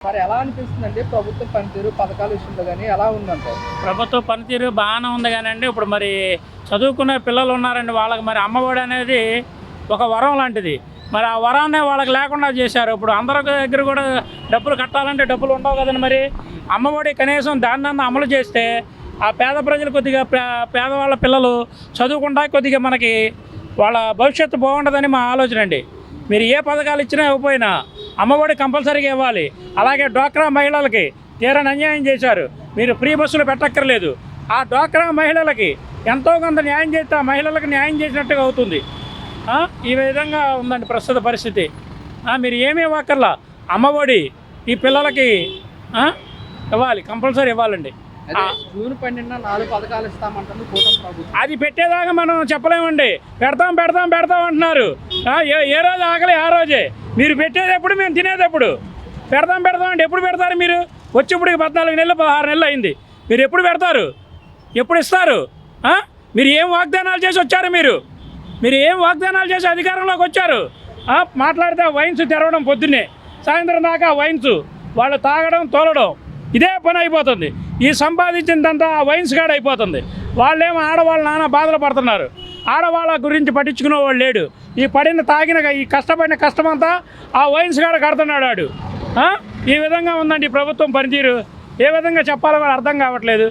మరి ఎలా అనిపిస్తుందండి ప్రభుత్వ పనితీరు పథకాల విషయంలో కానీ ఎలా ఉందంటారు? ప్రభుత్వ పనితీరు బాగానే ఉంది కానండి, ఇప్పుడు మరి చదువుకునే పిల్లలు ఉన్నారండి, వాళ్ళకి మరి అమ్మఒడి అనేది ఒక వరం లాంటిది. మరి ఆ వరాన్నే వాళ్ళకి లేకుండా చేశారు. ఇప్పుడు అందరి దగ్గర కూడా డబ్బులు కట్టాలంటే డబ్బులు ఉండవు కదండి. మరి అమ్మఒడి కనీసం దాన్నన్నా అమలు చేస్తే ఆ పేద ప్రజలు కొద్దిగా పేదవాళ్ళ పిల్లలు చదువుకుంటా కొద్దిగా మనకి వాళ్ళ భవిష్యత్తు బాగుంటుందని మా ఆలోచన అండి. మీరు ఏ పథకాలు ఇచ్చినా ఇవ్వకపోయినా అమ్మఒడి కంపల్సరీగా ఇవ్వాలి. అలాగే డ్వాక్రా మహిళలకి తీరని అన్యాయం చేశారు. మీరు ఫ్రీ బస్సులు పెట్టక్కర్లేదు. ఆ డ్వాక్రా మహిళలకి ఎంతో కొంత న్యాయం చేస్తే ఆ మహిళలకు న్యాయం చేసినట్టుగా అవుతుంది. ఈ విధంగా ఉందండి ప్రస్తుత పరిస్థితి. మీరు ఏమీ ఇవ్వక్కర్లా, అమ్మఒడి ఈ పిల్లలకి ఇవ్వాలి, కంపల్సరీ ఇవ్వాలండి. జూన్ 12న 4 పథకాలు ఇస్తామంటుంది కూటమి ప్రభుత్వం. అది పెట్టేదాకా మనం చెప్పలేమండి. పెడతాం పెడతాం పెడతాం అంటున్నారు. ఏ రోజు ఆకలి ఆ రోజే. మీరు పెట్టేటప్పుడు మేము తినేటప్పుడు పెడతాం పెడతాం అంటే ఎప్పుడు పెడతారు? మీరు వచ్చేప్పటికి 14 నెలలు 16 నెలలు అయింది. మీరు ఎప్పుడు పెడతారు? ఎప్పుడు ఇస్తారు? మీరు ఏం వాగ్దానాలు చేసి వచ్చారు? మీరు ఏం వాగ్దానాలు చేసి అధికారంలోకి వచ్చారు? మాట్లాడితే వైన్స్ తెరవడం, పొద్దున్నే సాయంత్రం దాకా వైన్స్ వాళ్ళు తాగడం తోలడం, ఇదే పని అయిపోతుంది. ఈ సంపాదించిందంతా ఆ వైన్స్ కాడ అయిపోతుంది. వాళ్ళేమో ఆడవాళ్ళ నాన్న బాధలు పడుతున్నారు. ఆడవాళ్ళ గురించి పట్టించుకునే వాళ్ళు లేడు. ఈ తాగిన ఈ కష్టపడిన కష్టమంతా ఆ వైన్స్ కాడ కడుతున్నాడు వాడు. ఈ విధంగా ఉందండి ప్రభుత్వం పనితీరు. ఏ విధంగా చెప్పాలో కూడా అర్థం కావట్లేదు.